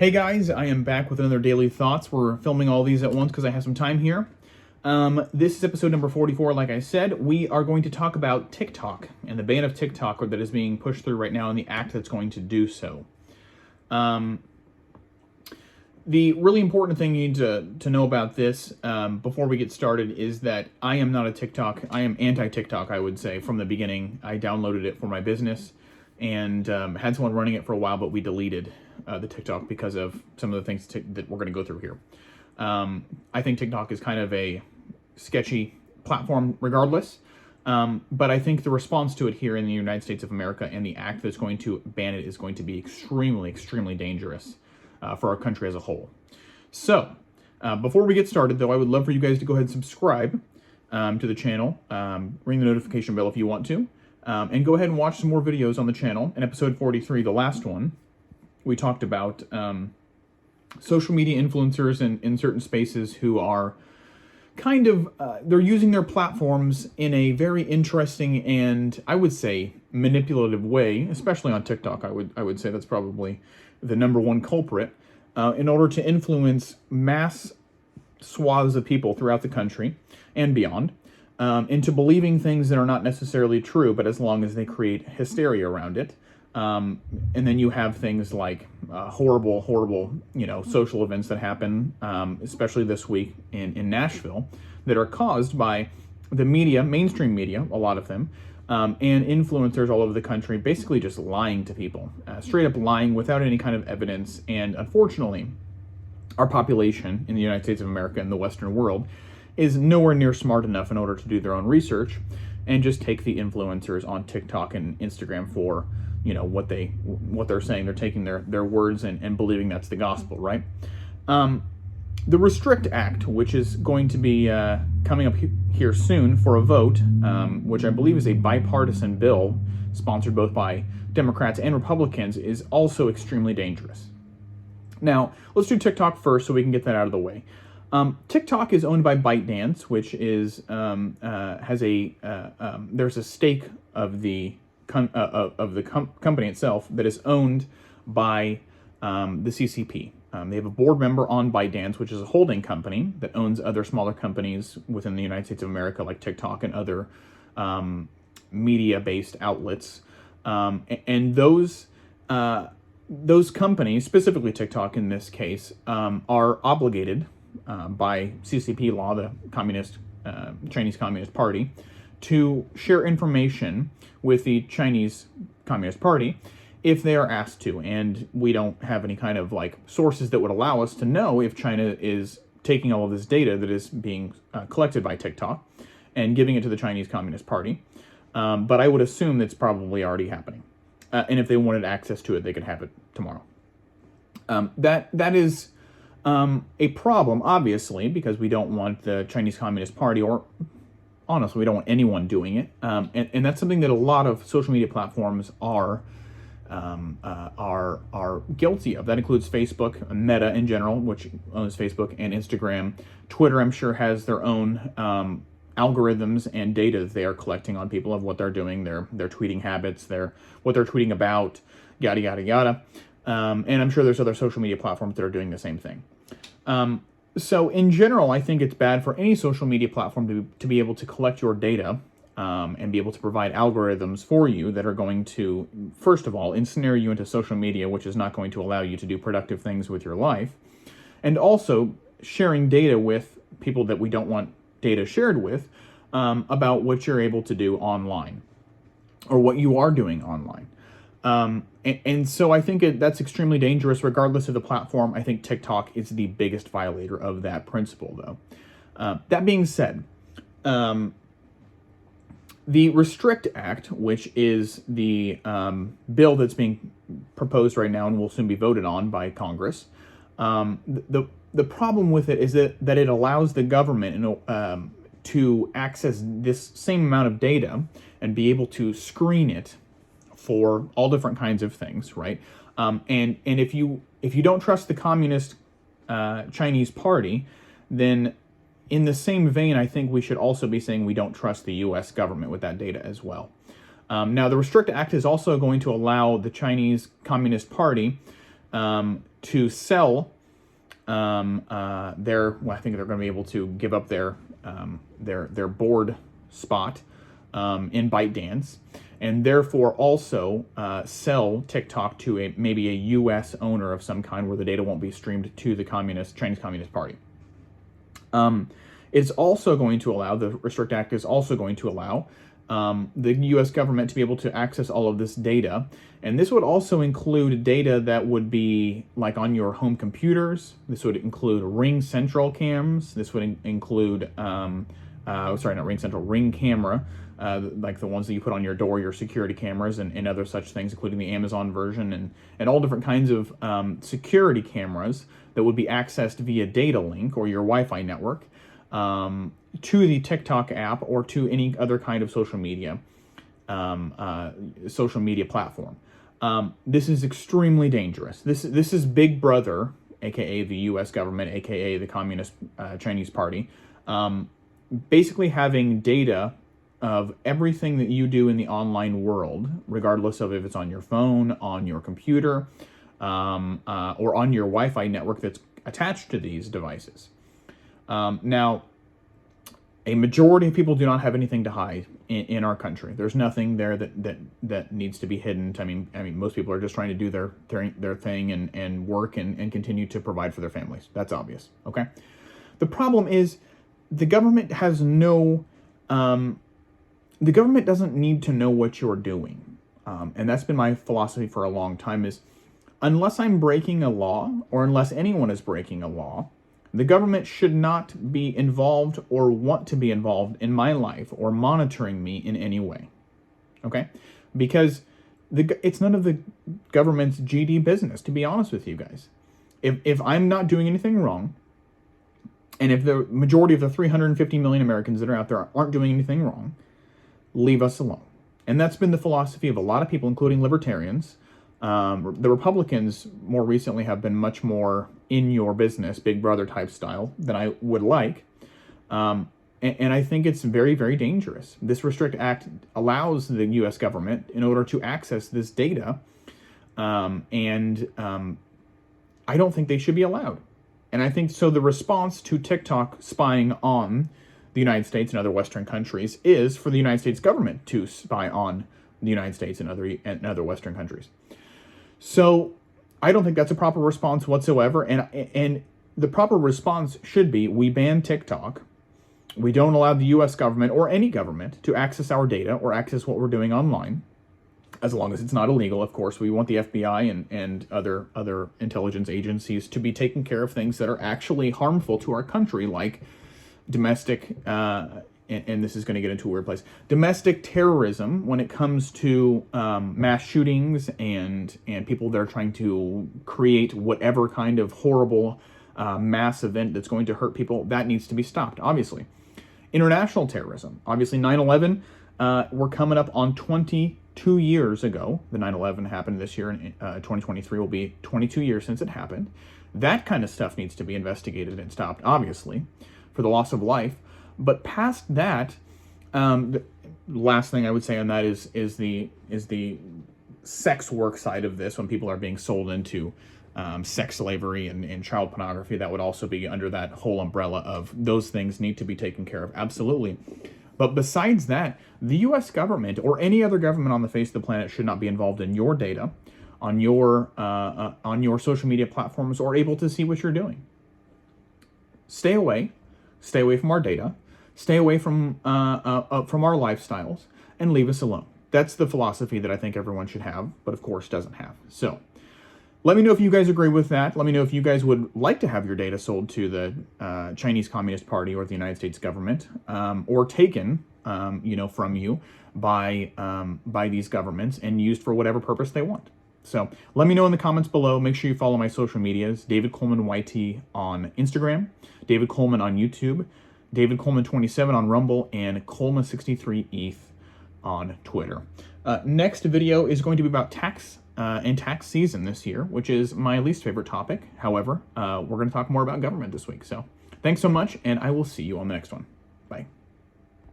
Hey guys, I am back with another Daily Thoughts. We're filming all these at once because I have some time here. This is episode number 44, like I said. We are going to talk about TikTok and the ban of TikTok that is being pushed through right now and the act that's going to do so. The really important thing you need to know about this before we get started is that I am not a TikTok. I am anti-TikTok, I would say, from the beginning. I downloaded it for my business and had someone running it for a while, but we deleted the TikTok because of some of the things that we're going to go through here. I think TikTok is kind of a sketchy platform regardless, but I think the response to it here in the United States of America and the act that's going to ban it is going to be extremely, extremely dangerous for our country as a whole. So, before we get started, though, I would love for you guys to go ahead and subscribe to the channel, ring the notification bell if you want to, and go ahead and watch some more videos on the channel. In episode 43, the last one, we talked about social media influencers in certain spaces who are kind of, they're using their platforms in a very interesting and, I would say, manipulative way, especially on TikTok. I would say that's probably the number one culprit, in order to influence mass swaths of people throughout the country and beyond, into believing things that are not necessarily true, but as long as they create hysteria around it. And then you have things like horrible, social events that happen, especially this week in Nashville, that are caused by the media, mainstream media, a lot of them, and influencers all over the country, basically just lying to people, straight up lying without any kind of evidence. And unfortunately, our population in the United States of America and the Western world is nowhere near smart enough in order to do their own research and just take the influencers on TikTok and Instagram for what they're saying. They're taking their words and believing that's the gospel, right? The Restrict Act, which is going to be coming up here soon for a vote, which I believe is a bipartisan bill sponsored both by Democrats and Republicans, is also extremely dangerous. Now, let's do TikTok first so we can get that out of the way. TikTok is owned by ByteDance, which is there's a stake of the company itself that is owned by the CCP. They have a board member on ByteDance, which is a holding company that owns other smaller companies within the United States of America, like TikTok and other media-based outlets. And those companies, specifically TikTok in this case, are obligated by CCP law, the Chinese Communist Party, to share information with the Chinese Communist Party if they are asked to. And we don't have any kind of sources that would allow us to know if China is taking all of this data that is being collected by TikTok and giving it to the Chinese Communist Party. But I would assume that's probably already happening. And if they wanted access to it, they could have it tomorrow. That is a problem, obviously, because we don't want the Chinese Communist Party, or honestly, we don't want anyone doing it. And that's something that a lot of social media platforms are guilty of. That includes Facebook, Meta in general, which owns Facebook and Instagram. Twitter, I'm sure, has their own algorithms and data that they are collecting on people of what they're doing, their tweeting habits, what they're tweeting about, yada, yada, yada. And I'm sure there's other social media platforms that are doing the same thing. So in general, I think it's bad for any social media platform to be able to collect your data and be able to provide algorithms for you that are going to, first of all, ensnare you into social media, which is not going to allow you to do productive things with your life, and also sharing data with people that we don't want data shared with about what you're able to do online or what you are doing online. And so I think that's extremely dangerous regardless of the platform. I think TikTok is the biggest violator of that principle, though. That being said, the Restrict Act, which is the bill that's being proposed right now and will soon be voted on by Congress, the problem with it is that it allows the government to access this same amount of data and be able to screen it for all different kinds of things, right? And if you don't trust the Communist Chinese Party, then in the same vein, I think we should also be saying we don't trust the U.S. government with that data as well. Now, the Restrict Act is also going to allow the Chinese Communist Party to sell I think they're going to be able to give up their board spot in ByteDance, and therefore also sell TikTok to maybe a U.S. owner of some kind, where the data won't be streamed to the Chinese Communist Party. It's also going to allow, the Restrict Act is also going to allow the U.S. government to be able to access all of this data. And this would also include data that would be like on your home computers. This would include Ring Central cams. This would include, sorry, not Ring Central, Ring camera, like the ones that you put on your door, your security cameras, and other such things, including the Amazon version, and all different kinds of security cameras that would be accessed via data link or your Wi-Fi network to the TikTok app or to any other kind of social media platform. This is extremely dangerous. This is Big Brother, aka the U.S. government, aka the Communist Chinese Party, basically having data of everything that you do in the online world, regardless of if it's on your phone, on your computer, or on your Wi-Fi network that's attached to these devices. Now, a majority of people do not have anything to hide in our country. There's nothing there that needs to be hidden. I mean, most people are just trying to do their thing and work and continue to provide for their families. That's obvious. Okay. The problem is the government has no. The government doesn't need to know what you're doing, and that's been my philosophy for a long time. Is unless I'm breaking a law, or unless anyone is breaking a law, the government should not be involved or want to be involved in my life or monitoring me in any way, okay? Because it's none of the government's GD business, to be honest with you guys. If I'm not doing anything wrong, and if the majority of the 350 million Americans that are out there aren't doing anything wrong, leave us alone. And that's been the philosophy of a lot of people, including libertarians. The Republicans more recently have been much more in your business, Big Brother type style than I would like. And I think it's very, very dangerous. This Restrict Act allows the U.S. government in order to access this data. And I don't think they should be allowed. And I think so the response to TikTok spying on the United States and other Western countries is for the United States government to spy on the United States and other Western countries. So I don't think that's a proper response whatsoever. And the proper response should be, we ban TikTok. We don't allow the U.S. government or any government to access our data or access what we're doing online, as long as it's not illegal. Of course, we want the FBI and other intelligence agencies to be taking care of things that are actually harmful to our country, like domestic, and this is going to get into a weird place, domestic terrorism when it comes to mass shootings and people that are trying to create whatever kind of horrible mass event that's going to hurt people. That needs to be stopped, obviously. International terrorism, obviously 9/11, we're coming up on 22 years ago. The 9/11 happened this year, and 2023 will be 22 years since it happened. That kind of stuff needs to be investigated and stopped, obviously, for the loss of life. But past that, the last thing I would say on that is the sex work side of this, when people are being sold into sex slavery and child pornography. That would also be under that whole umbrella of those things need to be taken care of, absolutely. But besides that, the U.S. government or any other government on the face of the planet should not be involved in your data, on your social media platforms, or able to see what you're doing. Stay away from our data. Stay away from our lifestyles, and leave us alone. That's the philosophy that I think everyone should have, but of course doesn't have. So let me know if you guys agree with that. Let me know if you guys would like to have your data sold to the Chinese Communist Party or the United States government, or taken, from you by these governments and used for whatever purpose they want. So let me know in the comments below. Make sure you follow my social medias: David Coleman YT on Instagram, David Coleman on YouTube, David Coleman 27 on Rumble, and Coleman 63 ETH on Twitter. Next video is going to be about tax and tax season this year, which is my least favorite topic. However, we're going to talk more about government this week. So thanks so much, and I will see you on the next one. Bye.